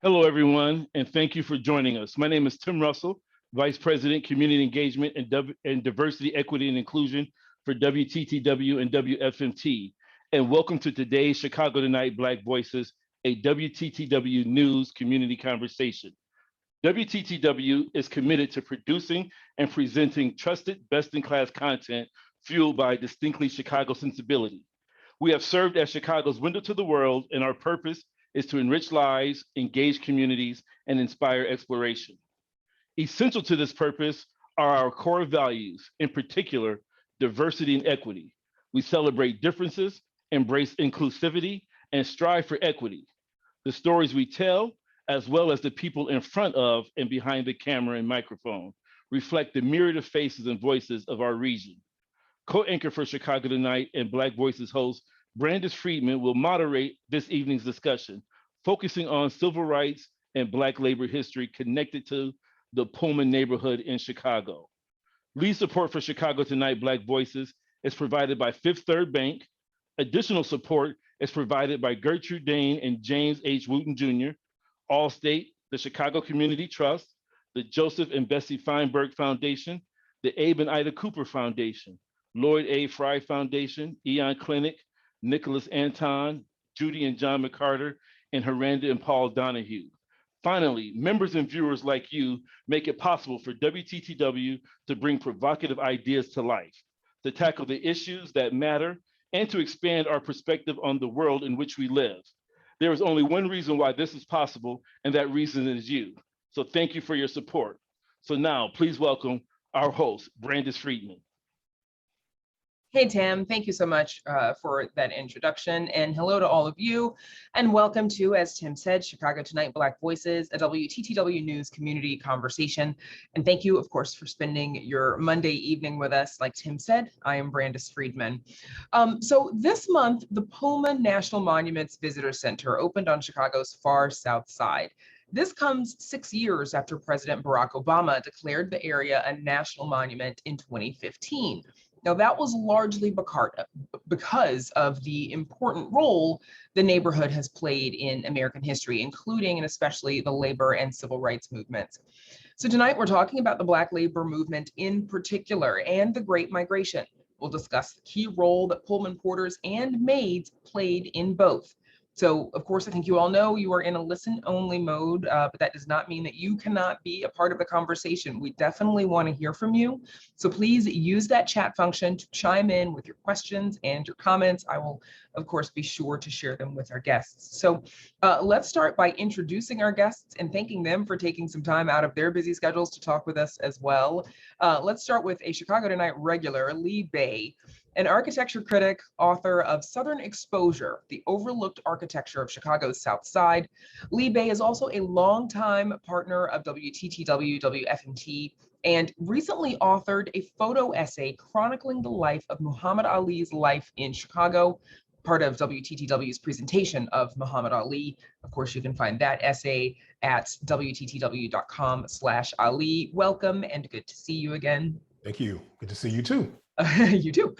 Hello, everyone, and thank you for joining us. My name is Tim Russell, Vice President, Community Engagement and Diversity, Equity, and Inclusion for WTTW and WFMT. And welcome to today's Chicago Tonight Black Voices, a WTTW News community conversation. WTTW is committed to producing and presenting trusted, best-in-class content fueled by distinctly Chicago sensibility. We have served as Chicago's window to the world, and our purpose is to enrich lives, engage communities, and inspire exploration. Essential to this purpose are our core values, in particular, diversity and equity. We celebrate differences, embrace inclusivity, and strive for equity. The stories we tell, as well as the people in front of and behind the camera and microphone, reflect the myriad of faces and voices of our region. Co-anchor for Chicago Tonight and Black Voices host Brandis Friedman will moderate this evening's discussion, focusing on civil rights and Black labor history connected to the Pullman neighborhood in Chicago. Lead support for Chicago Tonight Black Voices is provided by Fifth Third Bank. Additional support is provided by Gertrude Dane and James H. Wooten Jr., Allstate, the Chicago Community Trust, the Joseph and Bessie Feinberg Foundation, the Abe and Ida Cooper Foundation, Lloyd A. Fry Foundation, Eon Clinic, Nicholas Anton, Judy and John McCarter, and Haranda and Paul Donahue. Finally, members and viewers like you make it possible for WTTW to bring provocative ideas to life, to tackle the issues that matter, and to expand our perspective on the world in which we live. There is only one reason why this is possible, and that reason is you. So thank you for your support. So now, please welcome our host, Brandis Friedman. Hey, Tim, thank you so much for that introduction, and hello to all of you, and welcome to, as Tim said, Chicago Tonight Black Voices, a WTTW News community conversation. And thank you, of course, for spending your Monday evening with us. Like Tim said, I am Brandis Friedman. So this month, the Pullman National Monuments Visitor Center opened on Chicago's far south side. This comes 6 years after President Barack Obama declared the area a national monument in 2015. Now, that was largely because of the important role the neighborhood has played in American history, including and especially the labor and civil rights movements. So tonight we're talking about the Black labor movement in particular and the Great Migration. We'll discuss the key role that Pullman porters and maids played in both. So, of course, I think you all know you are in a listen-only mode, but that does not mean that you cannot be a part of the conversation. We definitely want to hear from you. So please use that chat function to chime in with your questions and your comments. I will, of course, be sure to share them with our guests. So let's start by introducing our guests and thanking them for taking some time out of their busy schedules to talk with us as well. Let's start with a Chicago Tonight regular, Lee Bey, an architecture critic, author of Southern Exposure, the Overlooked Architecture of Chicago's South Side. Lee Bey is also a longtime partner of WTTW, WFMT, and recently authored a photo essay chronicling the life of Muhammad Ali's life in Chicago, part of WTTW's presentation of Muhammad Ali. Of course, you can find that essay at WTTW.com/Ali. Welcome and good to see you again. Thank you. Good to see you too. You too.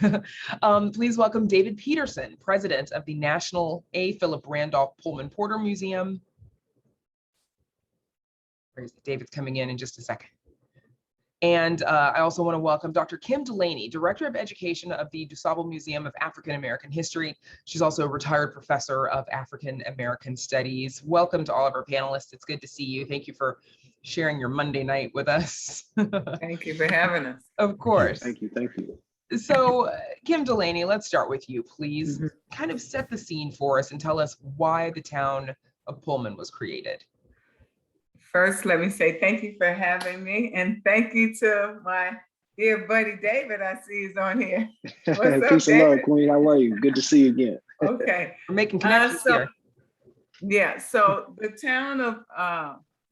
Please welcome David Peterson, president of the National A. Philip Randolph Pullman Porter Museum. David's coming in just a second. And I also want to welcome Dr. Kim Dulaney, Director of Education of the DuSable Museum of African American History. She's also a retired professor of African American Studies. Welcome to all of our panelists. It's good to see you. Thank you for sharing your Monday night with us. Thank you for having us. Of course. Thank you. Thank you. So, Kim Dulaney, let's start with you, please. Kind of set the scene for us and tell us why the town of Pullman was created. First, let me say thank you for having me, and thank you to my dear buddy David. I see he's on here. What's up, Peace and love, David? Queen. How are you? Good to see you again. Okay. We're making connections here. Yeah, so the town of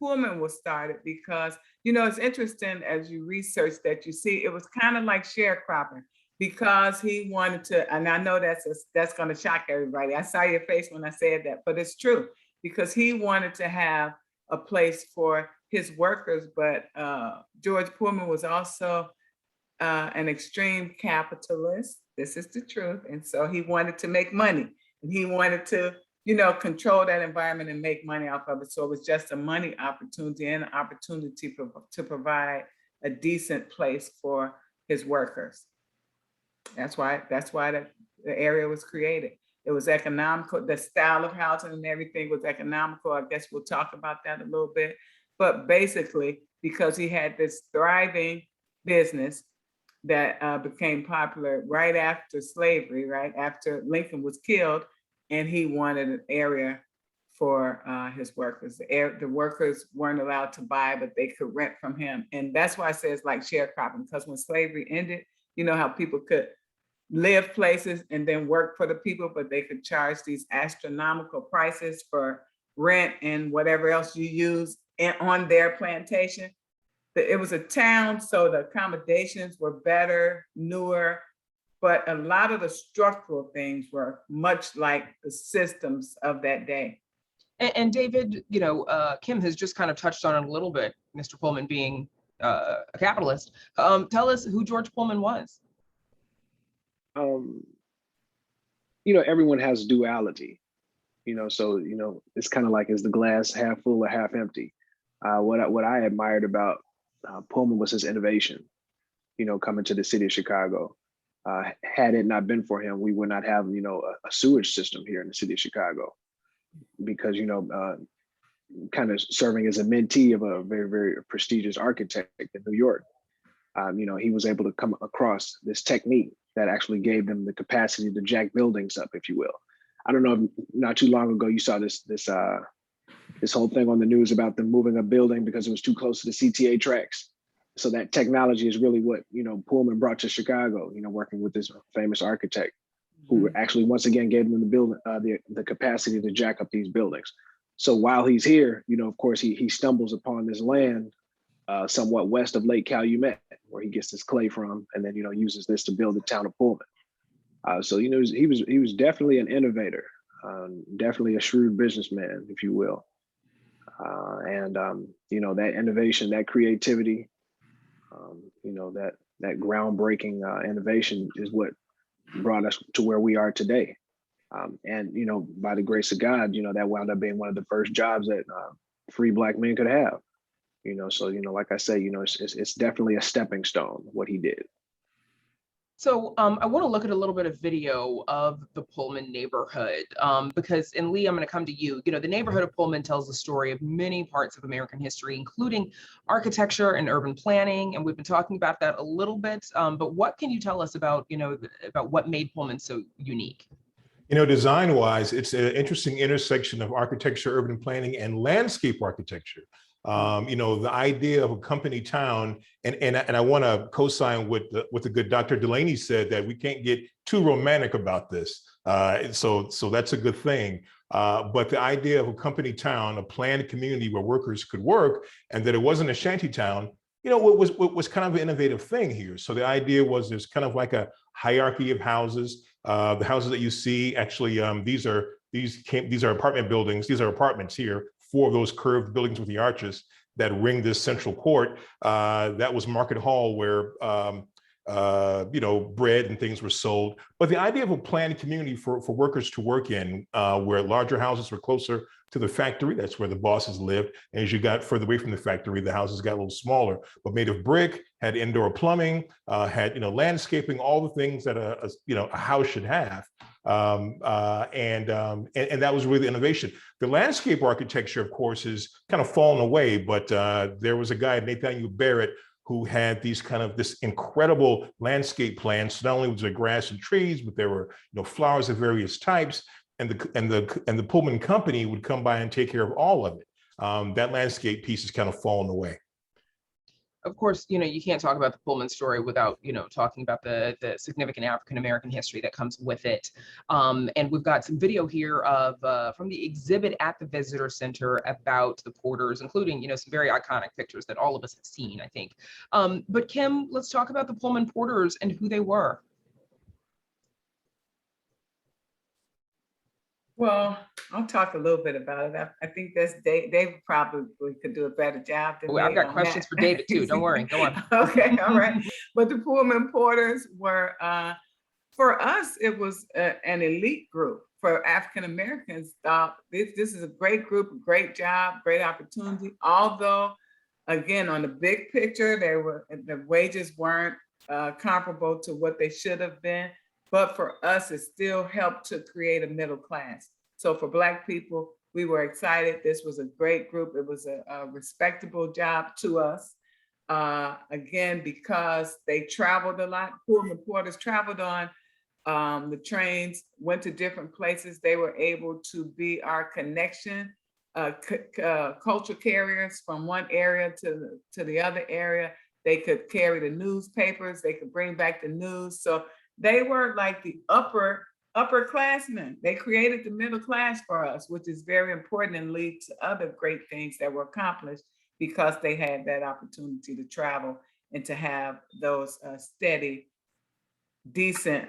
Pullman was started because, you know, it's interesting as you research that you see it was kind of like sharecropping because he wanted to, and I know that's going to shock everybody. I saw your face when I said that, but it's true because he wanted to have a place for his workers, but George Pullman was also an extreme capitalist. This is the truth. And so he wanted to make money and he wanted to control that environment and make money off of it. So it was just a money opportunity and an opportunity to provide a decent place for his workers. That's why the area was created. It was economical. The style of housing and everything was economical. I guess we'll talk about that a little bit. But basically, because he had this thriving business that became popular right after slavery, right after Lincoln was killed, and he wanted an area for his workers. The workers weren't allowed to buy, but they could rent from him. And that's why I say it's like sharecropping, because when slavery ended, you know how people could live places and then work for the people, but they could charge these astronomical prices for rent and whatever else you use on their plantation. It was a town, so the accommodations were better, newer, but a lot of the structural things were much like the systems of that day. And David, Kim has just kind of touched on it a little bit, Mr. Pullman being a capitalist. Tell us who George Pullman was. Everyone has duality, so, it's kind of like, is the glass half full or half empty? What I admired about Pullman was his innovation, coming to the city of Chicago. Had it not been for him, we would not have, a sewage system here in the city of Chicago, because, kind of serving as a mentee of a very, very prestigious architect in New York. He was able to come across this technique that actually gave them the capacity to jack buildings up, if you will. I don't know if not too long ago you saw this whole thing on the news about them moving a building because it was too close to the CTA tracks. So that technology is really what Pullman brought to Chicago. Working with this famous architect who actually once again gave them the building the capacity to jack up these buildings. So while he's here, of course he stumbles upon this land somewhat west of Lake Calumet, where he gets this clay from, and then uses this to build the town of Pullman. So he was definitely an innovator, definitely a shrewd businessman, if you will. That innovation, that creativity, that groundbreaking innovation is what brought us to where we are today. By the grace of God, that wound up being one of the first jobs that free Black men could have. So like I say, it's definitely a stepping stone what he did. So I want to look at a little bit of video of the Pullman neighborhood, because, and Lee, I'm going to come to you. The neighborhood of Pullman tells the story of many parts of American history, including architecture and urban planning. And we've been talking about that a little bit. But what can you tell us about, about what made Pullman so unique? Design-wise, it's an interesting intersection of architecture, urban planning, and landscape architecture. The idea of a company town, and I want to co-sign with the good Dr. Dulaney said, that we can't get too romantic about this. So that's a good thing. But the idea of a company town, a planned community where workers could work, and that it wasn't a shanty town, was kind of an innovative thing here. So the idea was there's kind of like a hierarchy of houses. The houses that you see, actually, these are apartment buildings. These are apartments here. 4 of those curved buildings with the arches that ring this central court. That was Market Hall, where bread and things were sold. But the idea of a planned community for workers to work in, where larger houses were closer to the factory, that's where the bosses lived. And as you got further away from the factory, the houses got a little smaller, but made of brick, had indoor plumbing, had landscaping, all the things that a house should have. And that was really the innovation. The landscape architecture, of course, has kind of fallen away, but there was a guy, Nathaniel Barrett, who had this incredible landscape plans. So not only was there grass and trees, but there were flowers of various types, and the Pullman Company would come by and take care of all of it. That landscape piece has kind of fallen away. Of course, you can't talk about the Pullman story without, talking about the significant African-American history that comes with it. And we've got some video here of from the exhibit at the Visitor Center about the Porters, including, some very iconic pictures that all of us have seen, I think. But Kim, let's talk about the Pullman Porters and who they were. Well, I'll talk a little bit about it. I think that's David probably could do a better job than me. I've got questions for David too. Don't worry. Go on. Okay, all right. But the Pullman Porters were, for us, it was an elite group. for African Americans thought this is a great group, a great job, great opportunity. Although, again, on the big picture, the wages weren't comparable to what they should have been. But for us, it still helped to create a middle class. So for Black people, we were excited. This was a great group. It was a respectable job to us. Again, because they traveled a lot. Pullman Porters traveled on the trains, went to different places. They were able to be our connection, culture carriers from one area to the other area. They could carry the newspapers. They could bring back the news. So they were like the upperclassmen. They created the middle class for us, which is very important and leads to other great things that were accomplished because they had that opportunity to travel and to have those steady, decent,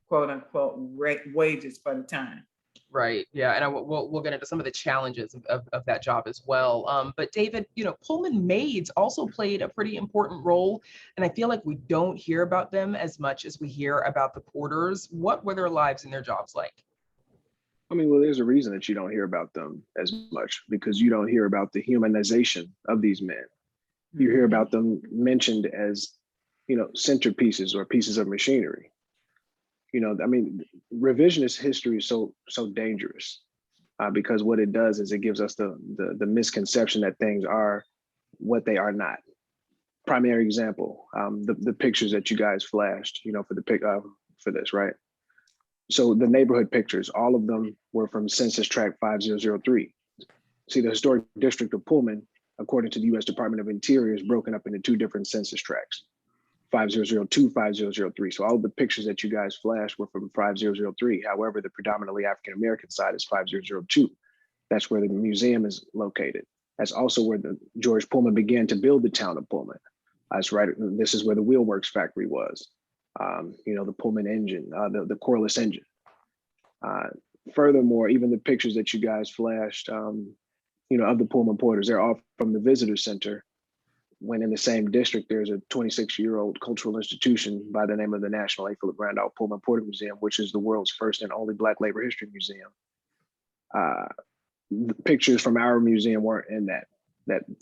quote unquote, wages for the time. Right. Yeah. And we'll get into some of the challenges of that job as well. But David, Pullman maids also played a pretty important role. And I feel like we don't hear about them as much as we hear about the porters. What were their lives and their jobs like? I mean, well, there's a reason that you don't hear about them as much, because you don't hear about the humanization of these men. You hear about them mentioned as, centerpieces or pieces of machinery. I mean, revisionist history is so dangerous because what it does is it gives us the misconception that things are what they are not. Primary example, the pictures that you guys flashed, for this, right? So the neighborhood pictures, all of them were from Census Tract 5003. See, the historic district of Pullman, according to the U.S. Department of Interior, is broken up into two different census tracts. 5002, 5003. So all of the pictures that you guys flashed were from 5003. However, the predominantly African-American side is 5002. That's where the museum is located. That's also where the George Pullman began to build the town of Pullman. That's right. This is where the wheelworks factory was. The Pullman engine, the Corliss engine. Furthermore, even the pictures that you guys flashed, of the Pullman Porters, they're all from the visitor center. When in the same district, there's a 26-year-old cultural institution by the name of the National A. Philip Randolph Pullman Porter Museum, which is the world's first and only Black labor history museum. The pictures from our museum weren't in that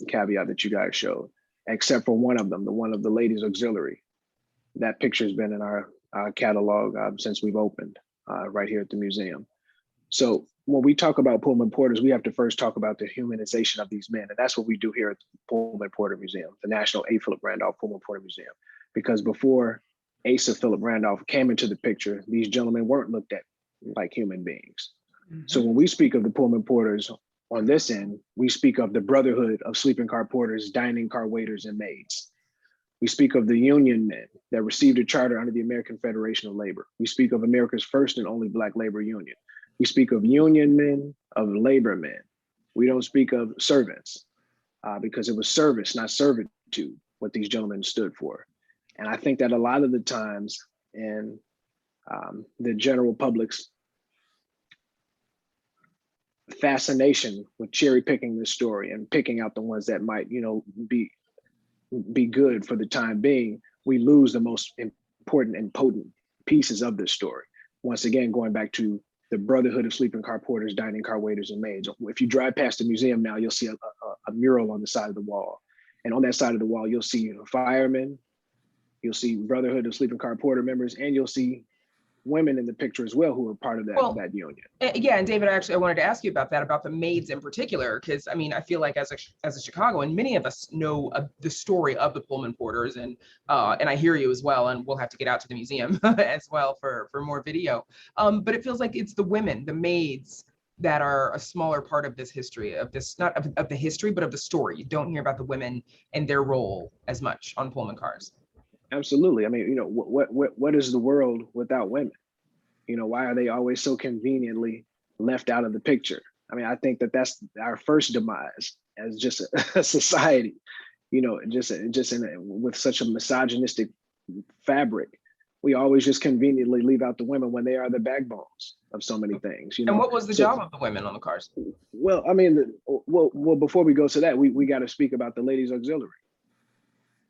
caveat that you guys showed, except for one of them, the one of the ladies auxiliary. That picture has been in our catalog since we've opened right here at the museum. So when we talk about Pullman Porters, we have to first talk about the humanization of these men. And that's what we do here at the Pullman Porter Museum, the National A. Philip Randolph Pullman Porter Museum. Because before Asa Philip Randolph came into the picture, these gentlemen weren't looked at like human beings. Mm-hmm. So when we speak of the Pullman Porters on this end, we speak of the brotherhood of sleeping car porters, dining car waiters, and maids. We speak of the union men that received a charter under the American Federation of Labor. We speak of America's first and only Black labor union. We speak of union men, of labor men. We don't speak of servants because it was service, not servitude, what these gentlemen stood for. And I think that a lot of the times in the general public's fascination with cherry picking this story and picking out the ones that might, be good for the time being, we lose the most important and potent pieces of this story. Once again, going back to the brotherhood of sleeping car porters, dining car waiters, and maids. If you drive past the museum now, you'll see a mural on the side of the wall. And on that side of the wall, you'll see firemen, you'll see brotherhood of sleeping car porter members, and you'll see women in the picture as well who are part of that union. Yeah, and David, I wanted to ask you about that, about the maids in particular, because I mean, I feel like as a Chicagoan, many of us know the story of the Pullman Porters, and I hear you as well, and we'll have to get out to the museum as well for more video. But it feels like it's the women, the maids, that are a smaller part of this history, of this, not of the history, but of the story. You don't hear about the women and their role as much on Pullman cars. Absolutely. I mean, what is the world without women? Why are they always so conveniently left out of the picture? I mean, I think that that's our first demise as just a society, with such a misogynistic fabric. We always just conveniently leave out the women when they are the backbones of so many things. And what was the job of the women on the cars? Well, I mean, before we go to that, we got to speak about the ladies auxiliary.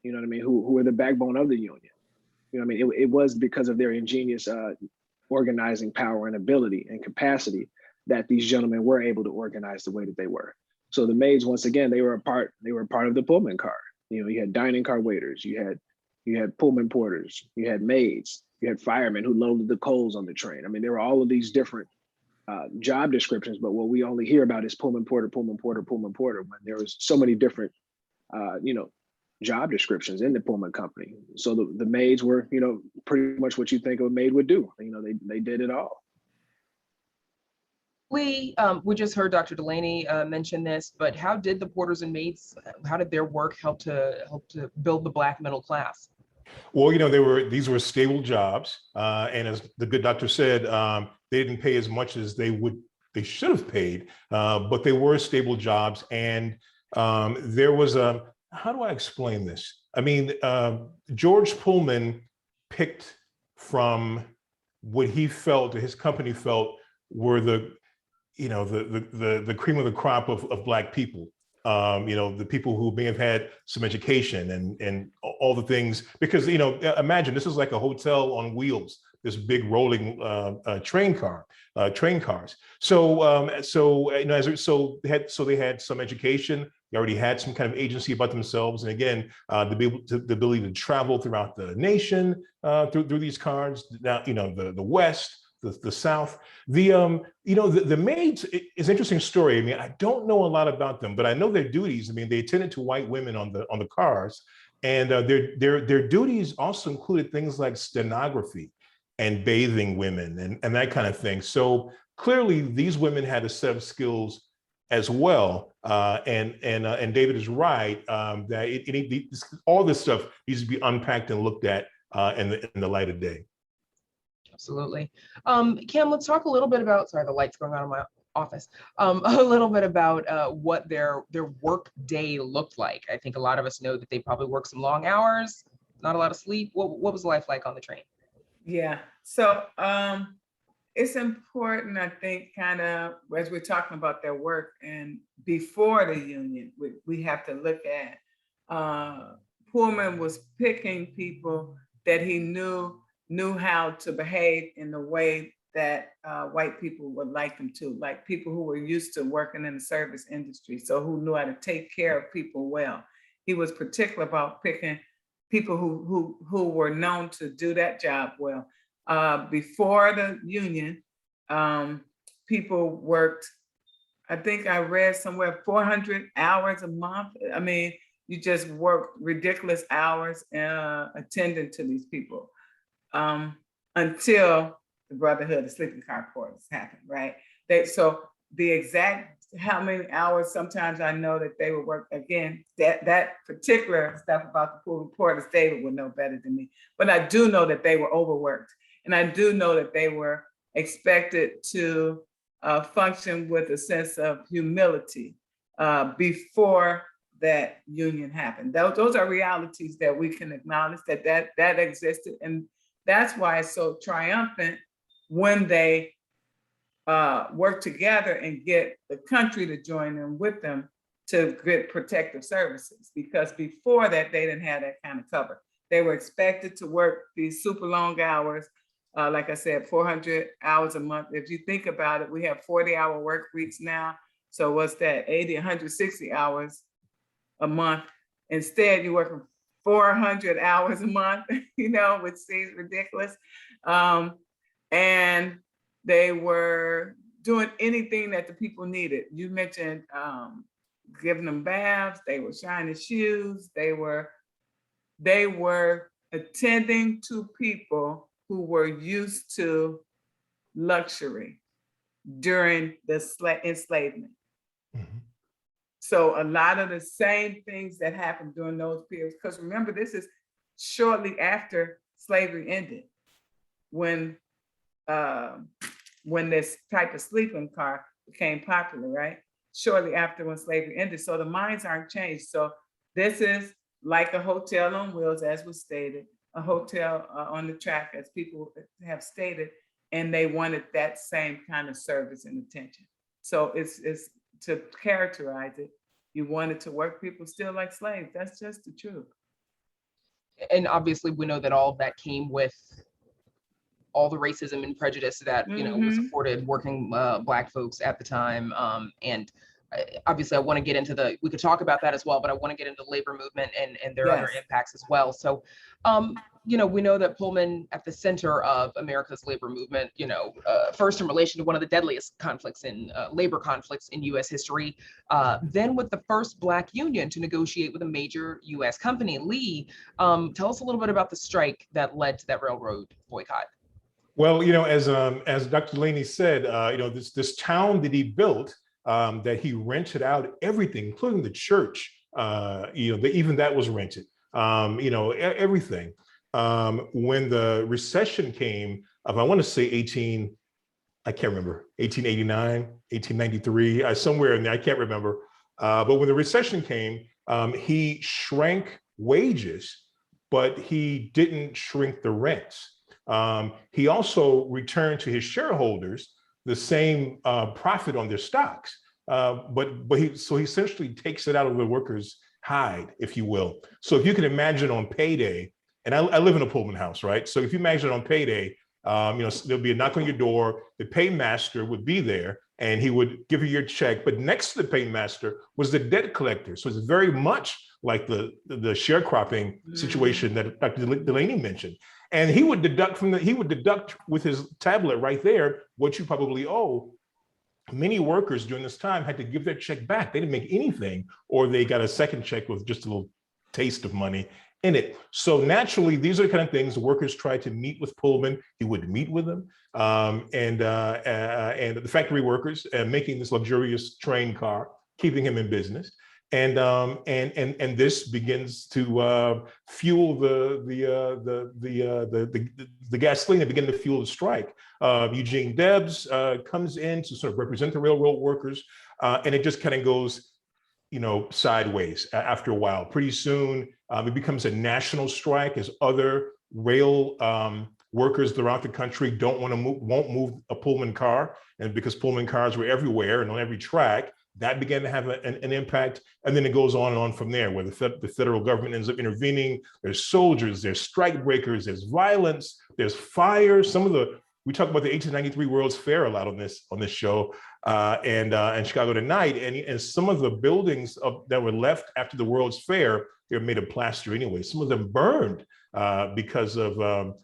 You know what I mean? Who were the backbone of the union. You know what I mean? It was because of their ingenious organizing power and ability and capacity that these gentlemen were able to organize the way that they were. So the maids, once again, they were a part of the Pullman car. You know, you had dining car waiters, you had Pullman porters, you had maids, you had firemen who loaded the coals on the train. I mean, there were all of these different job descriptions, but what we only hear about is Pullman porter, Pullman porter, Pullman porter, when there was so many different, job descriptions in the Pullman company. So the maids were, pretty much what you think a maid would do. They did it all. Lee, we just heard Dr. Dulaney mention this, but how did the porters and maids, how did their work help to build the Black middle class? Well, these were stable jobs, and as the good doctor said, they didn't pay as much as they should have paid, but they were stable jobs. And there was how do I explain this? I mean, George Pullman picked from what he felt, his company felt, were the cream of the crop of Black people. The people who may have had some education and all the things, because, imagine this is like a hotel on wheels, this big rolling train cars. So they had some education. They already had some kind of agency about themselves. And again, the ability to travel throughout the nation through these cars, the West, the South. The maids is an interesting story. I mean, I don't know a lot about them, but I know their duties. I mean, they attended to white women on the cars, and their duties also included things like stenography and bathing women and that kind of thing. So clearly, these women had a set of skills as well. And David is right that all this stuff needs to be unpacked and looked at in the light of day. Absolutely. Cam, let's talk a little bit about, sorry, the light's going on in my office, a little bit about what their work day looked like. I think a lot of us know that they probably work some long hours, not a lot of sleep. What was life like on the train? Yeah, so it's important, I think, kind of, as we're talking about their work and before the union, we have to look at, Pullman was picking people that he knew how to behave in the way that white people would like them to, like people who were used to working in the service industry, so who knew how to take care of people well. He was particular about picking people who were known to do that job well. Before the union, people worked, I think I read somewhere 400 hours a month. I mean, you just worked ridiculous hours attending to these people. Until the Brotherhood of Sleeping Car Porters happened, right? So the exact how many hours, sometimes I know that they would work, again, that particular stuff about the Pullman porters, David would know better than me. But I do know that they were overworked. And I do know that they were expected to function with a sense of humility before that union happened. Those are realities that we can acknowledge that existed. And that's why it's so triumphant when they work together and get the country to join them with them to get protective services. Because before that, they didn't have that kind of cover. They were expected to work these super long hours. Like I said, 400 hours a month. If you think about it, we have 40-hour work weeks now. So what's that, 80, 160 hours a month. Instead, you're working 400 hours a month, which seems ridiculous. And they were doing anything that the people needed. You mentioned giving them baths, they were shining shoes, they were attending to people who were used to luxury during the enslavement. Mm-hmm. So a lot of the same things that happened during those periods, because remember, this is shortly after slavery ended, when this type of sleeping car became popular, right? Shortly after when slavery ended. So the minds aren't changed. So this is like a hotel on wheels, as was stated, a hotel on the track, as people have stated, and they wanted that same kind of service and attention. So it's to characterize it, you wanted to work people still like slaves. That's just the truth. And obviously we know that all of that came with all the racism and prejudice that, was Mhm. afforded working Black folks at the time. And obviously I want to get into we could talk about that as well, but I want to get into labor movement and their other Yes. impacts as well. So, we know that Pullman at the center of America's labor movement, first in relation to one of the deadliest conflicts in labor conflicts in US history, then with the first Black union to negotiate with a major US company, Lee. Tell us a little bit about the strike that led to that railroad boycott. Well, as Dr. Dulaney said, this town that he built, that he rented out everything, including the church, even that was rented, everything. When the recession came of, I want to say I can't remember, 1889, 1893, somewhere in there, I can't remember. But when the recession came, he shrank wages, but he didn't shrink the rents. He also returned to his shareholders the same profit on their stocks, but he essentially takes it out of the workers' hide, if you will. So if you can imagine on payday, and I live in a Pullman house, right? So if you imagine on payday, there'll be a knock on your door, the paymaster would be there, and he would give you your check. But next to the paymaster was the debt collector. So it's very much like the sharecropping situation that Dr. Dulaney mentioned. And he would deduct with his tablet right there what you probably owe. Many workers during this time had to give their check back. They didn't make anything, or they got a second check with just a little taste of money in it. So naturally, these are the kind of things the workers tried to meet with Pullman. He would meet with them, and the factory workers, making this luxurious train car, keeping him in business. And this begins to fuel the gasoline that began to fuel the strike. Eugene Debs comes in to sort of represent the railroad workers, and it just kind of goes, sideways after a while. Pretty soon, it becomes a national strike as other rail workers throughout the country won't move a Pullman car, and because Pullman cars were everywhere and on every track, that began to have an impact. And then it goes on and on from there, where the federal government ends up intervening. There's soldiers, there's strike breakers, there's violence, there's fire. We talk about the 1893 World's Fair a lot on this show, and Chicago Tonight, and some of the buildings that were left after the World's Fair, they were made of plaster anyway. Some of them burned because of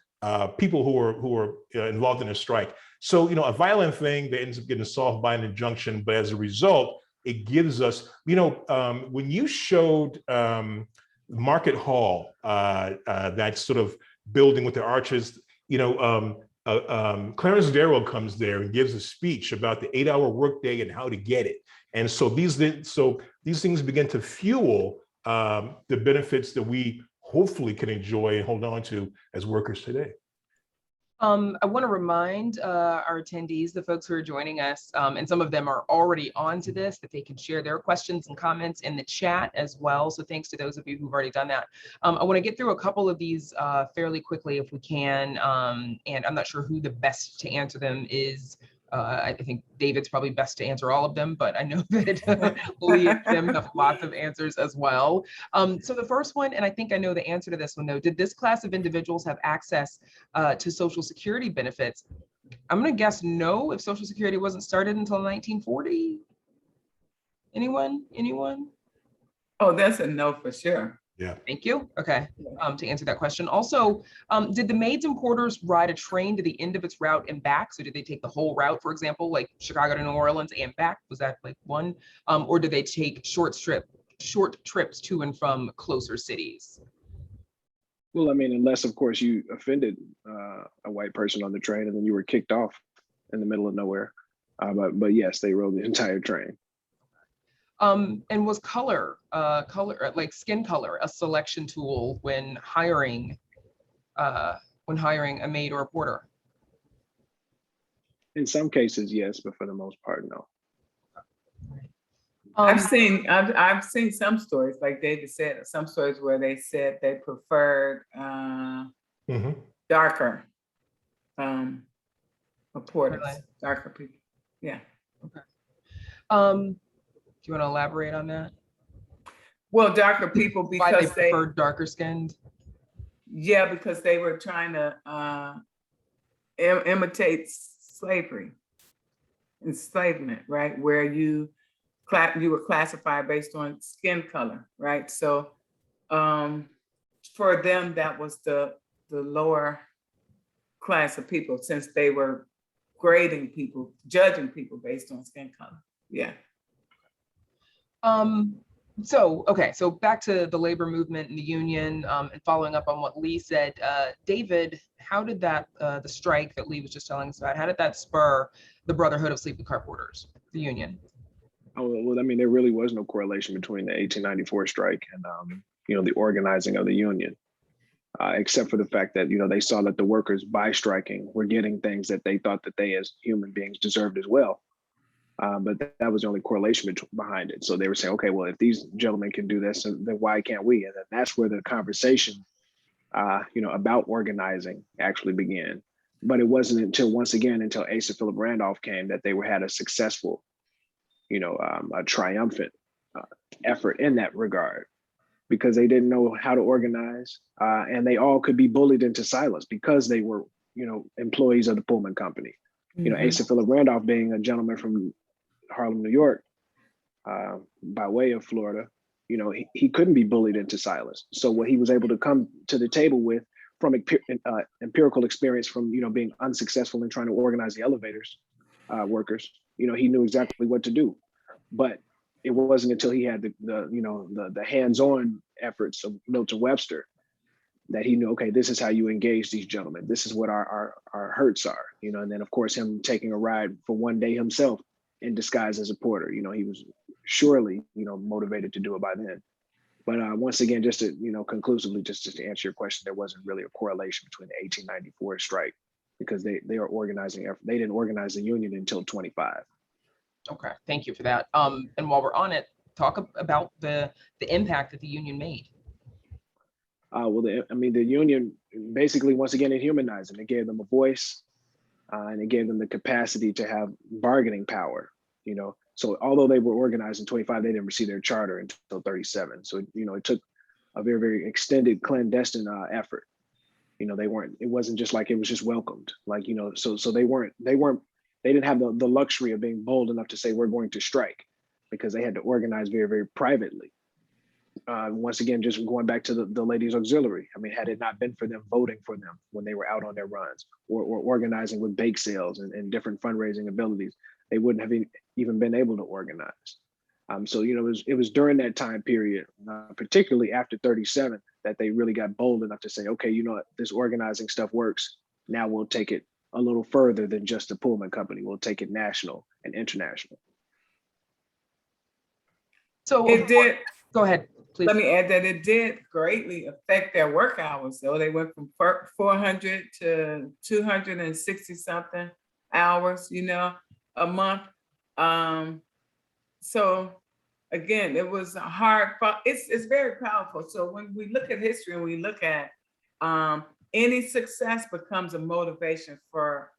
people who were involved in a strike. So, a violent thing that ends up getting solved by an injunction, but as a result, it gives us, when you showed Market Hall, that sort of building with the arches, Clarence Darrow comes there and gives a speech about the 8-hour workday and how to get it. And so these things begin to fuel the benefits that we hopefully can enjoy and hold on to as workers today. I want to remind our attendees, the folks who are joining us, and some of them are already on to this, that they can share their questions and comments in the chat as well. So thanks to those of you who've already done that. I want to get through a couple of these fairly quickly if we can, and I'm not sure who the best to answer them is. I think David's probably best to answer all of them, but I know that Lee and Tim have lots of answers as well. So the first one, and I think I know the answer to this one though, did this class of individuals have access to Social Security benefits? I'm gonna guess no, if Social Security wasn't started until 1940. Anyone? Oh, that's a no for sure. Yeah. Thank you. Okay, to answer that question. Also, did the maids and porters ride a train to the end of its route and back? So did they take the whole route, for example, like Chicago to New Orleans and back? Was that like one? Or did they take short trips to and from closer cities? Well, I mean, unless of course you offended a white person on the train and then you were kicked off in the middle of nowhere. But yes, they rode the entire train. And was color, like skin color, a selection tool when hiring a maid or a porter? In some cases, yes, but for the most part, no. I've seen some stories, like David said, some stories where they said they preferred darker porters, really? Darker people. Yeah. Okay. Do you want to elaborate on that? Well, darker people because why they preferred darker skinned? Yeah, because they were trying to imitates slavery, enslavement, right? Where you were classified based on skin color, right? So for them, that was the lower class of people, since they were grading people, judging people based on skin color. Yeah. So back to the labor movement and the union, and following up on what Lee said, David, how did that, the strike that Lee was just telling us about, how did that spur the Brotherhood of Sleeping Car Porters, the union? Oh, well, I mean, there really was no correlation between the 1894 strike and, the organizing of the union, except for the fact that, they saw that the workers, by striking, were getting things that they thought that they as human beings deserved as well. But that was the only correlation behind it. So they were saying, okay, well, if these gentlemen can do this, then why can't we? And then that's where the conversation, about organizing actually began. But it wasn't until Asa Philip Randolph came that they had a successful, a triumphant effort in that regard, because they didn't know how to organize, and they all could be bullied into silence because they were, employees of the Pullman Company. Mm-hmm. Asa Philip Randolph, being a gentleman from Harlem, New York, by way of Florida, he couldn't be bullied into silence. So what he was able to come to the table with from empirical experience from, being unsuccessful in trying to organize the elevators workers, he knew exactly what to do. But it wasn't until he had the hands-on efforts of Milton Webster that he knew, okay, this is how you engage these gentlemen. This is what our hurts are, and then of course him taking a ride for one day himself in disguise as a porter. He was surely, motivated to do it by then. But once again, just to, conclusively, just to answer your question, there wasn't really a correlation between the 1894 strike, because they are organizing. They didn't organize the union until 25. Okay, thank you for that. And while we're on it, talk about the impact that the union made. The union basically, once again, it humanized them. It gave them a voice, and it gave them the capacity to have bargaining power. So although they were organized in 25, they didn't receive their charter until 37. So it took a very, very extended clandestine effort. It wasn't just like it was just welcomed. So they didn't have the luxury of being bold enough to say we're going to strike, because they had to organize very, very privately. Once again, just going back to the ladies auxiliary. Had it not been for them voting for them when they were out on their runs, or organizing with bake sales and different fundraising abilities, they wouldn't have even been able to organize. So it was during that time period, particularly after 37, that they really got bold enough to say, okay, this organizing stuff works. Now we'll take it a little further than just the Pullman Company. We'll take it national and international. So it did. Go ahead, please. Let me add that it did greatly affect their work hours. So they went from 400 to 260 something hours, a month. So again, it was a hard, it's very powerful. So when we look at history and we look at any success becomes a motivation for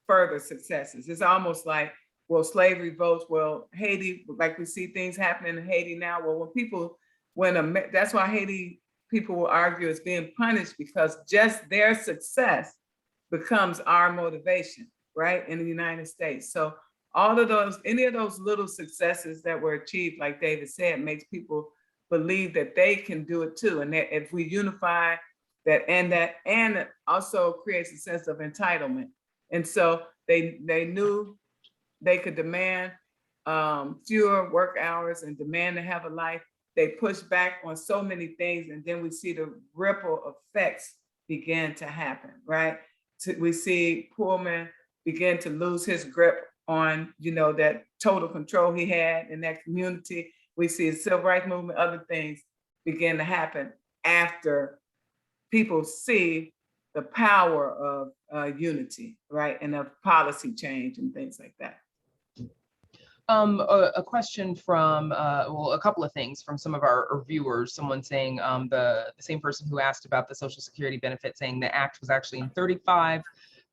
further successes. It's almost like, well, slavery votes, well, Haiti, like we see things happening in Haiti now. Well, that's why Haiti people will argue is being punished, because just their success becomes our motivation, right, in the United States. So any of those little successes that were achieved, like David said, makes people believe that they can do it too. And that if we unify and also creates a sense of entitlement. And so they knew they could demand fewer work hours and demand to have a life. They pushed back on so many things, and then we see the ripple effects begin to happen, right? We see Pullman begin to lose his grip on, that total control he had in that community. We see the civil rights movement, other things begin to happen after people see the power of unity, right? And of policy change and things like that. A question from, a couple of things from some of our viewers. Someone saying the same person who asked about the Social Security benefit, saying the act was actually in 35.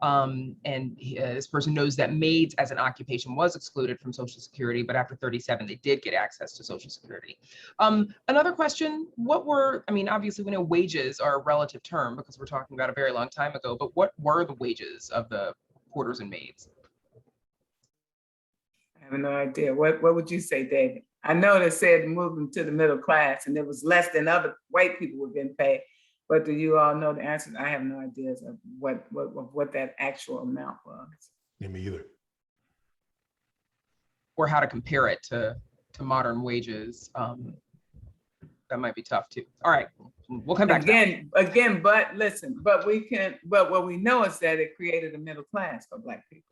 And this person knows that maids as an occupation was excluded from Social Security, but after 37, they did get access to Social Security. Another question, obviously we know wages are a relative term because we're talking about a very long time ago, but what were the wages of the porters and maids? I have no idea. What would you say, David? I know they said move them to the middle class and it was less than other white people were getting paid. But do you all know the answer? I have no ideas of what that actual amount was. Yeah, me either. Or how to compare it to modern wages. That might be tough too. All right, we'll come back again, but listen, but what we know is that it created a middle class for Black people,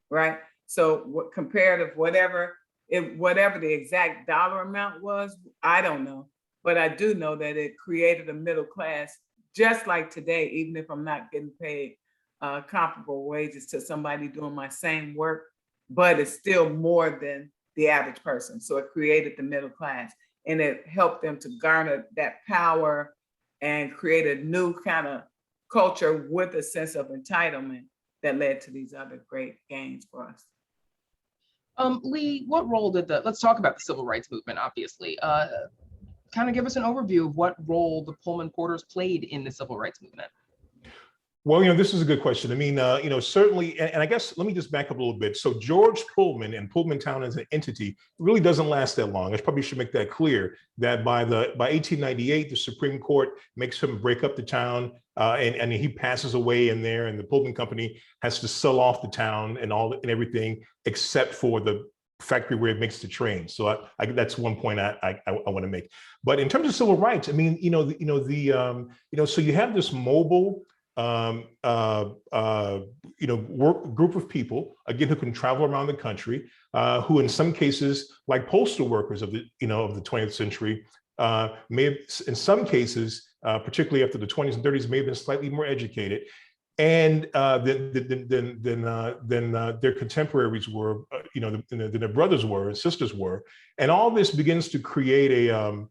right? So what comparative, whatever the exact dollar amount was, I don't know. But I do know that it created a middle class, just like today, even if I'm not getting paid comparable wages to somebody doing my same work, but it's still more than the average person. So it created the middle class and it helped them to garner that power and create a new kind of culture with a sense of entitlement that led to these other great gains for us. Lee, what role did let's talk about the civil rights movement, obviously. Kind of give us an overview of what role the Pullman Porters played in the civil rights movement. Well, this is a good question. I mean, certainly, and I guess let me just back up a little bit. So George Pullman and Pullman Town as an entity really doesn't last that long. I probably should make that clear that by 1898, the Supreme Court makes him break up the town and he passes away in there, and the Pullman Company has to sell off the town and everything except for the factory where it makes the train. So that's one point I want to make. But in terms of civil rights, I mean, so you have this mobile group of people, again, who can travel around the country, who in some cases, like postal workers of the 20th century, may have, in some cases, particularly after the 20s and 30s, may have been slightly more educated and than their contemporaries were, than their brothers were and sisters were. And all this begins to create a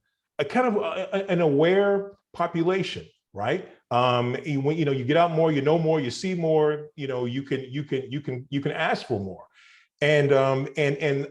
kind of an aware population, right? When you get out more, you know more, you see more, you can ask for more, and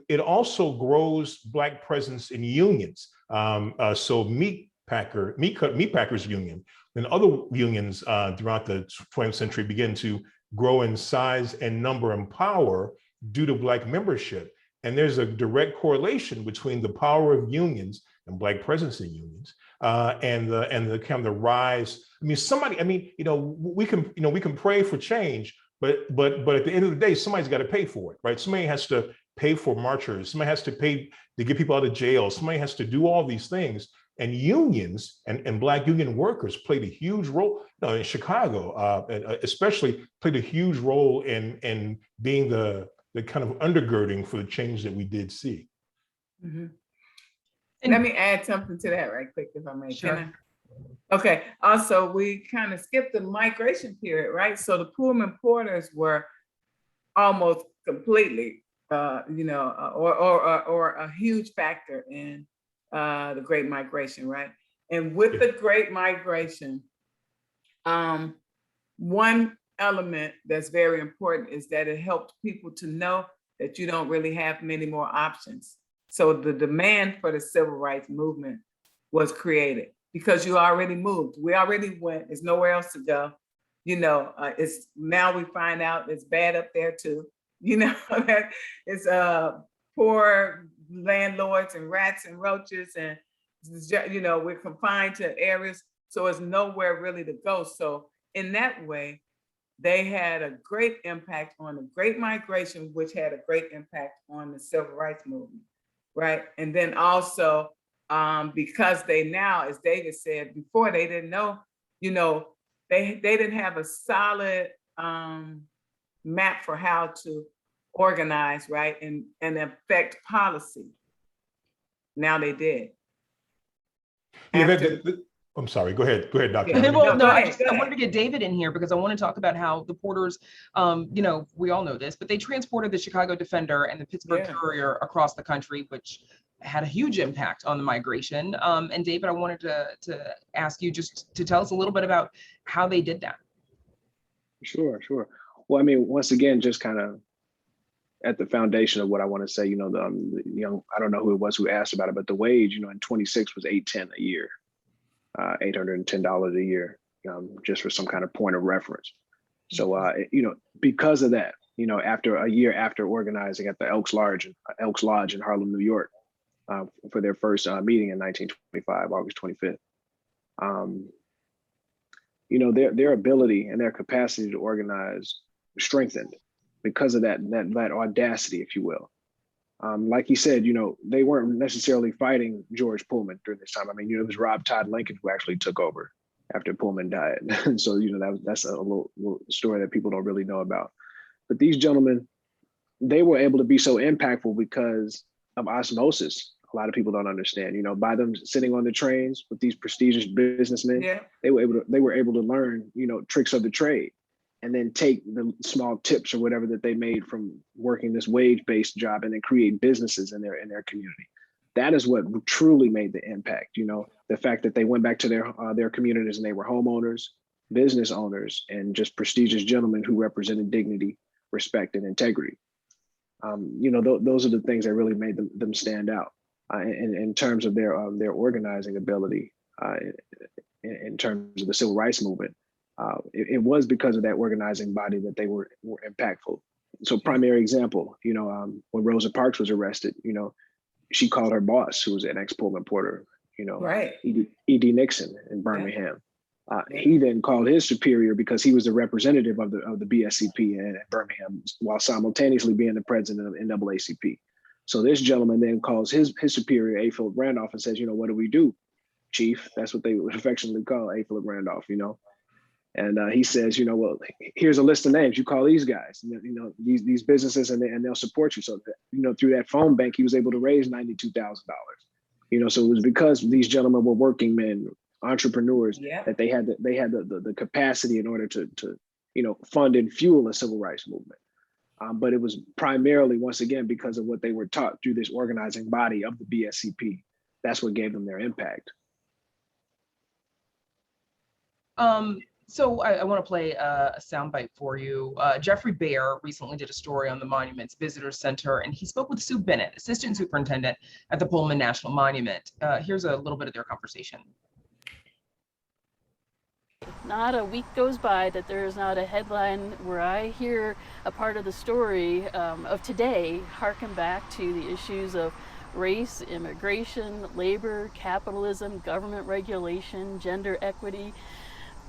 it also grows Black presence in unions. So Meat Packers Union and other unions throughout the 20th century begin to grow in size and number and power due to Black membership. And there's a direct correlation between the power of unions and Black presence in unions and the kind of the rise. I mean, we can pray for change, but at the end of the day, somebody's got to pay for it, right? Somebody has to pay for marchers. Somebody has to pay to get people out of jail. Somebody has to do all these things. And unions and Black union workers played a huge role in Chicago, and especially played a huge role in being the kind of undergirding for the change that we did see. Mm-hmm. And let me add something to that right quick, if I may. Sure. Okay, also, we kind of skipped the migration period, right? So the Pullman Porters were almost completely, or a huge factor in the Great Migration, right? And with the Great Migration, one element that's very important is that it helped people to know that you don't really have many more options. So the demand for the civil rights movement was created because you already moved. We already went, there's nowhere else to go. It's now we find out it's bad up there too. That it's poor landlords and rats and roaches, and we're confined to areas, so it's nowhere really to go. So in that way, they had a great impact on the Great Migration, which had a great impact on the civil rights movement, right? And then also because they now, as David said before, they didn't know, they didn't have a solid map for how to organize, right, and affect policy. Now they did. Yeah, I'm sorry. Go ahead, Dr. Yeah, well, no, I ahead. wanted to get David in here because I want to talk about how the Porters, we all know this, but they transported the Chicago Defender and the Pittsburgh Courier across the country, which had a huge impact on the migration. And David, I wanted to ask you just to tell us a little bit about how they did that. Sure. Well, I mean, once again, just kind of at the foundation of what I want to say, the young, I don't know who it was who asked about it, but the wage, in 26 was $810 a year, $810 a year, just for some kind of point of reference. So, because of that, after a year after organizing at the Elks Lodge in Harlem, New York, for their first meeting in 1925, August 25th, their ability and their capacity to organize strengthened because of that audacity, if you will. Like he said, they weren't necessarily fighting George Pullman during this time. I mean, it was Rob Todd Lincoln who actually took over after Pullman died. And so, that's a little story that people don't really know about. But these gentlemen, they were able to be so impactful because of osmosis. A lot of people don't understand, by them sitting on the trains with these prestigious businessmen, they were able to learn, tricks of the trade, and then take the small tips or whatever that they made from working this wage-based job and then create businesses in their community. That is what truly made the impact. The fact that they went back to their communities and they were homeowners, business owners, and just prestigious gentlemen who represented dignity, respect, and integrity. Those are the things that really made them stand out in terms of their organizing ability. In terms of the civil rights movement, it was because of that organizing body that they were impactful. So, primary example, when Rosa Parks was arrested, she called her boss, who was an ex-Pullman Porter, right, E.D. Nixon in Birmingham. He then called his superior because he was the representative of the BSCP in Birmingham, while simultaneously being the president of NAACP. So this gentleman then calls his superior, A. Philip Randolph, and says, what do we do, Chief? That's what they would affectionately call A. Philip Randolph, And he says, well, here's a list of names. You call these guys, these businesses, and they'll support you. So, through that phone bank, he was able to raise $92,000. So it was because these gentlemen were working men, entrepreneurs, that they had the capacity in order to fund and fuel a civil rights movement. But it was primarily, once again, because of what they were taught through this organizing body of the BSCP. That's what gave them their impact. So I want to play a soundbite for you. Jeffrey Baer recently did a story on the Monuments Visitor Center, and he spoke with Sue Bennett, Assistant Superintendent at the Pullman National Monument. Here's a little bit of their conversation. Not a week goes by that there is not a headline where I hear a part of the story of today harken back to the issues of race, immigration, labor, capitalism, government regulation, gender equity.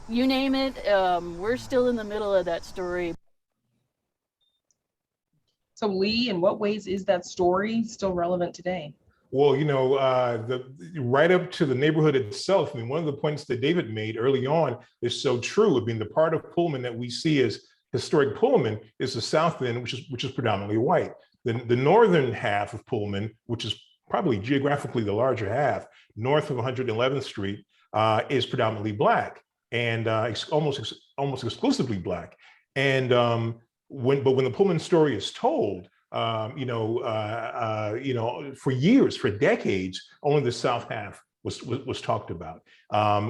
You name it, we're still in the middle of that story. So Lee, in what ways is that story still relevant today? Well, right up to the neighborhood itself. I mean, one of the points that David made early on is so true. I mean, the part of Pullman that we see as historic Pullman is the South End, which is predominantly white. The northern half of Pullman, which is probably geographically the larger half, north of 111th Street, is predominantly Black. And almost exclusively Black. And when the Pullman story is told, for years, for decades, only the South half was talked about.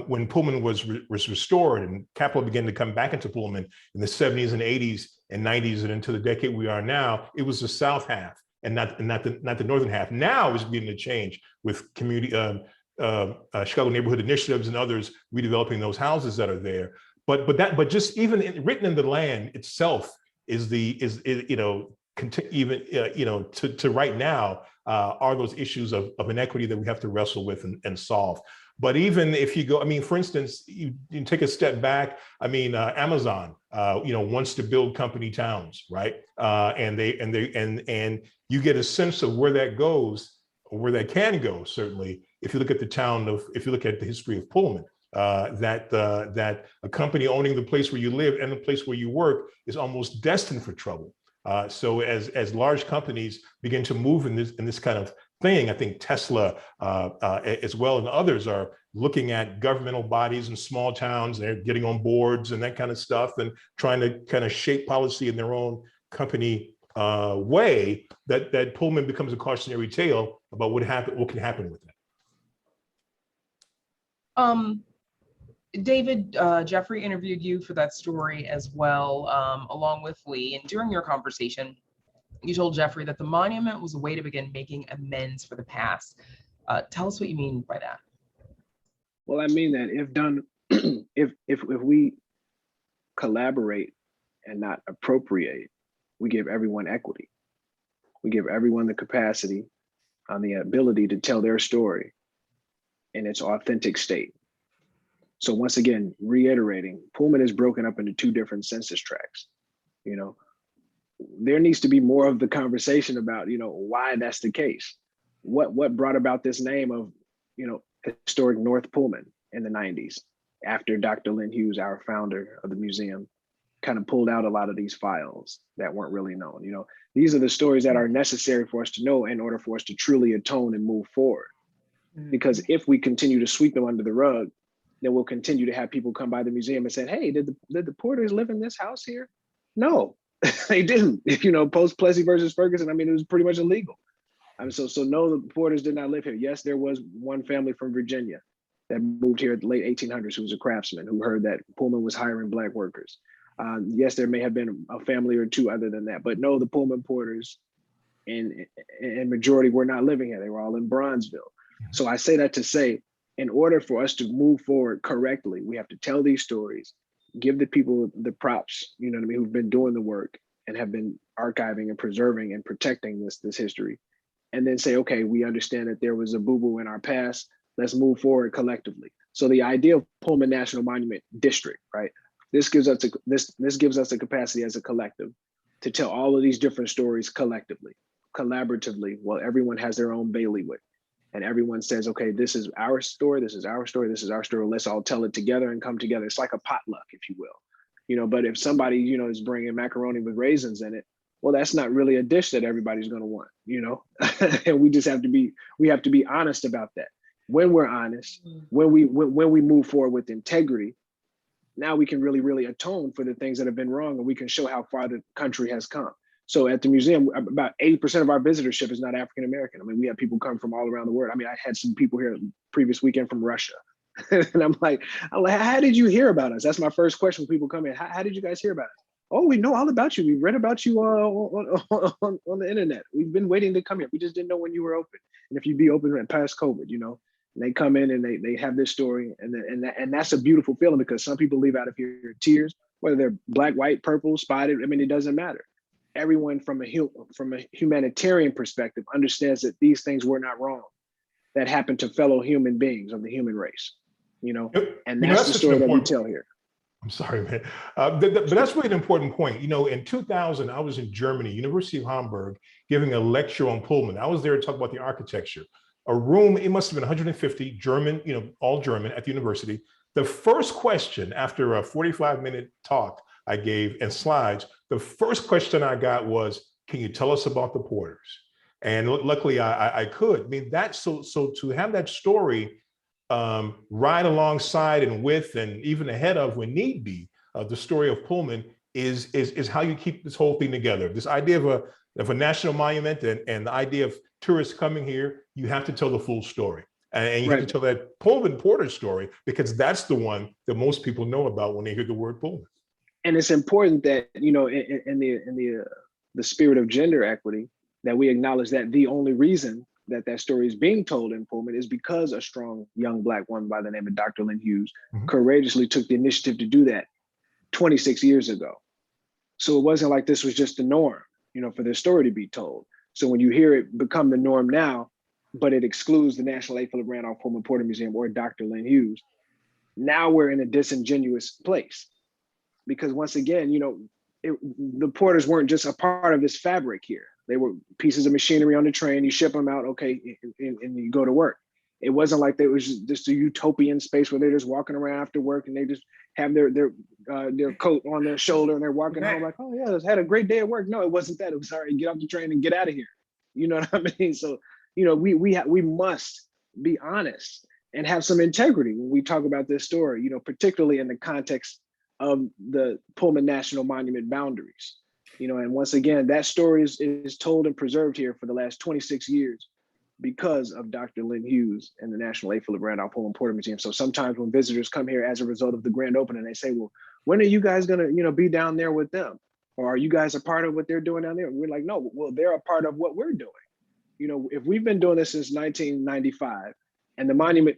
When Pullman was restored and capital began to come back into Pullman in the 70s and 80s and 90s and into the decade we are now, it was the South half and not the northern half. Now it's beginning to change with community. Chicago neighborhood initiatives and others redeveloping those houses that are there, but just even written in the land itself is to right now are those issues of inequity that we have to wrestle with and solve. But even if you go, I mean, for instance, you take a step back. I mean, Amazon, wants to build company towns, right? And you get a sense of where that goes, or where that can go, certainly. If you look at if you look at the history of Pullman, that a company owning the place where you live and the place where you work is almost destined for trouble. So as large companies begin to move in this kind of thing, I think Tesla as well and others are looking at governmental bodies in small towns. They're getting on boards and that kind of stuff and trying to kind of shape policy in their own company way. That Pullman becomes a cautionary tale about what can happen with that. David, Jeffrey interviewed you for that story as well, along with Lee. And during your conversation, you told Jeffrey that the monument was a way to begin making amends for the past. Tell us what you mean by that. Well, I mean that if done, if we collaborate and not appropriate. We give everyone equity. We give everyone the capacity and the ability to tell their story in its authentic state. So once again, reiterating, Pullman is broken up into two different census tracts. You know, there needs to be more of the conversation about, you know, why that's the case. What brought about this name of, you know, historic North Pullman in the 90s, after Dr. Lynn Hughes, our founder of the museum, kind of pulled out a lot of these files that weren't really known. You know, these are the stories that are necessary for us to know in order for us to truly atone and move forward. Because if we continue to sweep them under the rug, then we'll continue to have people come by the museum and say, hey, did the Porters live in this house here? No, they didn't. You know, post Plessy versus Ferguson, I mean, it was pretty much illegal. I mean, so no, the Porters did not live here. Yes, there was one family from Virginia that moved here at the late 1800s who was a craftsman who heard that Pullman was hiring Black workers. Yes, there may have been a family or two other than that, but no, the Pullman Porters in majority were not living here. They were all in Bronzeville. So I say that to say, in order for us to move forward correctly, we have to tell these stories, give the people the props, you know what I mean, who've been doing the work and have been archiving and preserving and protecting this history. And then say, okay, we understand that there was a boo-boo in our past. Let's move forward collectively. So the idea of Pullman National Monument District, right? This gives us a capacity as a collective to tell all of these different stories collectively, collaboratively, while everyone has their own bailiwick. And everyone says, okay, this is our story, this is our story, this is our story. Let's all tell it together and come together. It's like a potluck, if you will. You know, but if somebody, you know, is bringing macaroni with raisins in it, well, that's not really a dish that everybody's going to want, you know. And we just have to be honest about that. When we're honest, when we move forward with integrity, now we can really atone for the things that have been wrong, and we can show how far the country has come. So at the museum, about 80% of our visitorship is not African-American. I mean, we have people come from all around the world. I mean, I had some people here previous weekend from Russia. And I'm like, how did you hear about us? That's my first question when people come in. How did you guys hear about us? Oh, we know all about you. We read about you on the internet. We've been waiting to come here. We just didn't know when you were open. And if you'd be open past COVID, you know. And they come in and they have this story. And that's a beautiful feeling, because some people leave out of here in tears, whether they're Black, white, purple, spotted. I mean, it doesn't matter. Everyone from a humanitarian perspective understands that these things were not wrong, that happened to fellow human beings of the human race, you know, and that's the story that we tell here. I'm sorry, man. But that's really an important point. You know, in 2000, I was in Germany, University of Hamburg, giving a lecture on Pullman. I was there to talk about the architecture. A room, it must have been 150, German, you know, all German at the university. The first question after a 45-minute talk I gave and slides, the first question I got was, can you tell us about the Porters? And luckily I could. I mean, that's so to have that story ride alongside and with and even ahead of, when need be, the story of Pullman is how you keep this whole thing together. This idea of a national monument and the idea of tourists coming here, you have to tell the full story. And you have to tell that Pullman Porter story, because that's the one that most people know about when they hear the word Pullman. And it's important that, you know, in the spirit of gender equity, that we acknowledge that the only reason that story is being told in Pullman is because a strong young Black woman by the name of Dr. Lynn Hughes courageously took the initiative to do that 26 years ago. So it wasn't like this was just the norm, you know, for their story to be told. So when you hear it become the norm now, but it excludes the National A. Philip Randolph Pullman Porter Museum or Dr. Lynn Hughes, now we're in a disingenuous place. Because once again, you know, the Porters weren't just a part of this fabric here. They were pieces of machinery on the train. You ship them out, okay, and you go to work. It wasn't like there was just a utopian space where they're just walking around after work and they just have their coat on their shoulder and they're walking home like, oh yeah, I had a great day at work. No, it wasn't that. It was, all right, get off the train and get out of here. You know what I mean? So, you know, we must be honest and have some integrity when we talk about this story, you know, particularly in the context of the Pullman National Monument boundaries. You know, and once again, that story is told and preserved here for the last 26 years because of Dr. Lynn Hughes and the National A. Philip Randolph Pullman Porter Museum. So sometimes when visitors come here as a result of the grand opening, they say, well, when are you guys gonna, you know, be down there with them? Or are you guys a part of what they're doing down there? And we're like, no, well, they're a part of what we're doing. You know, if we've been doing this since 1995, and the monument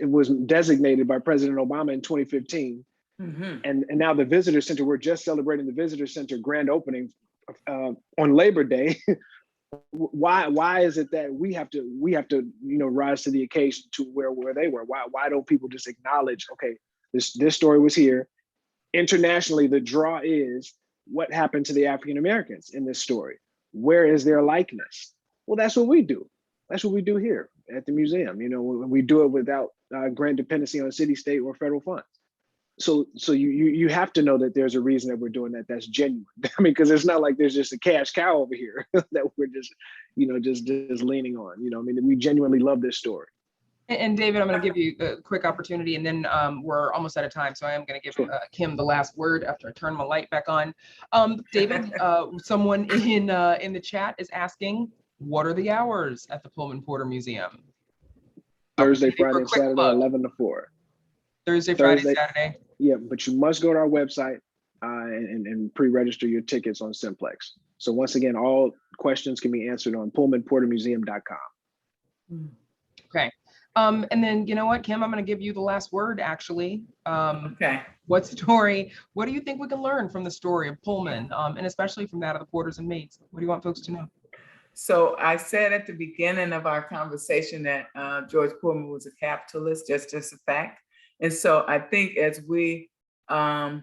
was designated by President Obama in 2015, And now the visitor center, we're just celebrating the visitor center grand opening on Labor Day. Why is it that we have to rise to the occasion to where they were? Why don't people just acknowledge, okay, this story was here. Internationally, the draw is what happened to the African Americans in this story. Where is their likeness? Well, that's what we do. That's what we do here at the museum. We do it without grant dependency on city, state, or federal funds. So you have to know that there's a reason that we're doing that. That's genuine. I mean, because it's not like there's just a cash cow over here that we're just leaning on. We genuinely love this story. And David, I'm going to give you a quick opportunity, and then we're almost out of time. So I am going to give Kim the last word after I turn my light back on. David, someone in the chat is asking, what are the hours at the Pullman Porter Museum? Thursday, Friday, and Saturday, 11 to 4. Thursday, Friday, Saturday. Yeah, but you must go to our website and pre-register your tickets on Simplex. So once again, all questions can be answered on PullmanPorterMuseum.com. Okay. And then, you know what, Kim, I'm going to give you the last word, actually. Okay. What do you think we can learn from the story of Pullman, and especially from that of the porters and maids? What do you want folks to know? So I said at the beginning of our conversation that George Pullman was a capitalist, just a fact. And so I think as we, the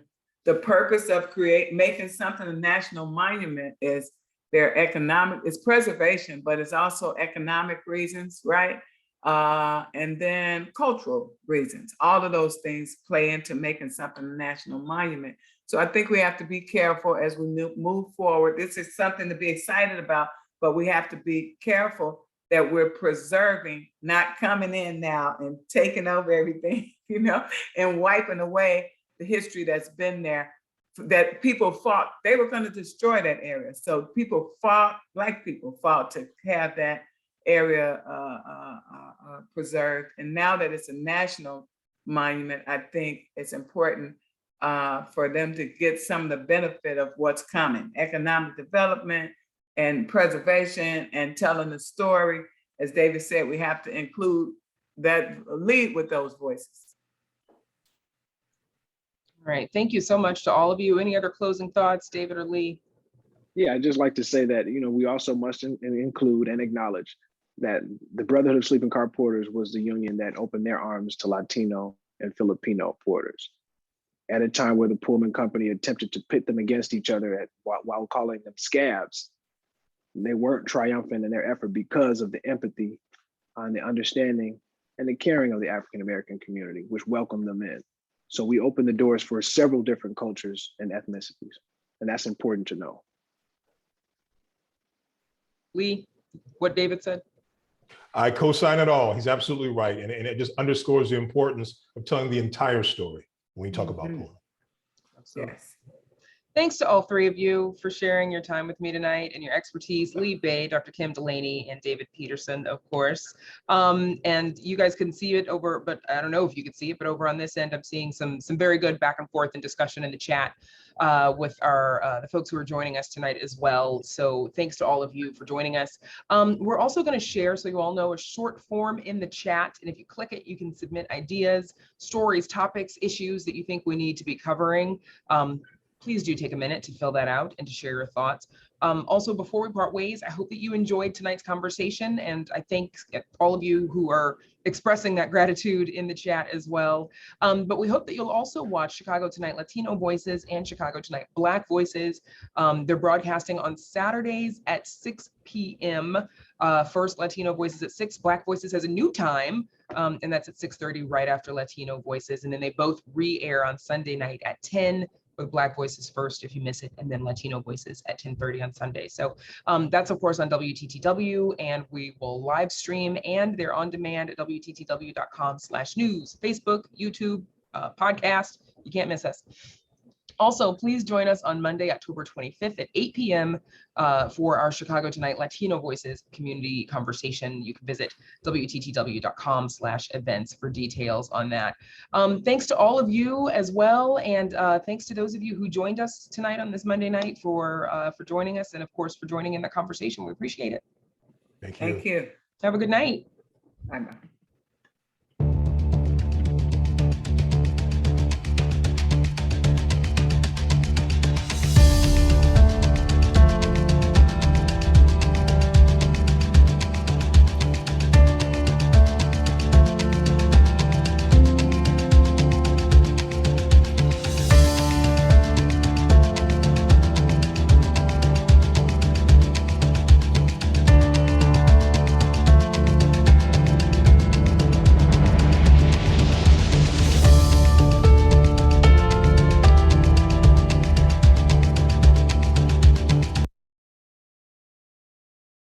purpose of making something a national monument is it's preservation, but it's also economic reasons, right? And then cultural reasons. All of those things play into making something a national monument. So I think we have to be careful as we move forward. This is something to be excited about, but we have to be careful that we're preserving, not coming in now and taking over everything, and wiping away the history that's been there, that people fought. They were going to destroy that area. So Black people fought to have that area preserved. And now that it's a national monument, I think it's important for them to get some of the benefit of what's coming, economic development and preservation and telling the story. As David said, we have to include that, lead with those voices. All right, thank you so much to all of you. Any other closing thoughts, David or Lee? Yeah, I'd just like to say that, we also must include and acknowledge that the Brotherhood of Sleeping Car Porters was the union that opened their arms to Latino and Filipino porters at a time where the Pullman Company attempted to pit them against each other while calling them scabs. They weren't triumphant in their effort because of the empathy and the understanding and the caring of the African American community, which welcomed them in. So we opened the doors for several different cultures and ethnicities, and that's important to know. Lee, what David said? I co-sign it all. He's absolutely right. And it just underscores the importance of telling the entire story when you talk about Pullman. Yes. Thanks to all three of you for sharing your time with me tonight and your expertise. Lee Bey, Dr. Kim Dulaney, and David Peterson, of course. And you guys can see it over, but I don't know if you can see it, but over on this end, I'm seeing some very good back and forth and discussion in the chat with the folks who are joining us tonight as well. So thanks to all of you for joining us. We're also going to share, so you all know, a short form in the chat. And if you click it, you can submit ideas, stories, topics, issues that you think we need to be covering. Please do take a minute to fill that out and to share your thoughts. Also, before we part ways, I hope that you enjoyed tonight's conversation, and I thank all of you who are expressing that gratitude in the chat as well. But we hope that you'll also watch Chicago Tonight Latino Voices and Chicago Tonight Black Voices. They're broadcasting on Saturdays at 6 p.m. First Latino Voices at 6, Black Voices has a new time, and that's at 6:30 right after Latino Voices. And then they both re-air on Sunday night at 10, with Black Voices first if you miss it, and then Latino Voices at 10:30 on Sunday. So that's of course on WTTW, and we will live stream, and they're on demand at WTTW.com/news, Facebook, YouTube, podcast. You can't miss us. Also, please join us on Monday, October 25th at 8 p.m. For our Chicago Tonight Latino Voices community conversation. You can visit WTTW.com/events for details on that. Thanks to all of you as well. And thanks to those of you who joined us tonight on this Monday night for joining us, and of course, for joining in the conversation. We appreciate it. Thank you. Thank you. Have a good night. Bye-bye.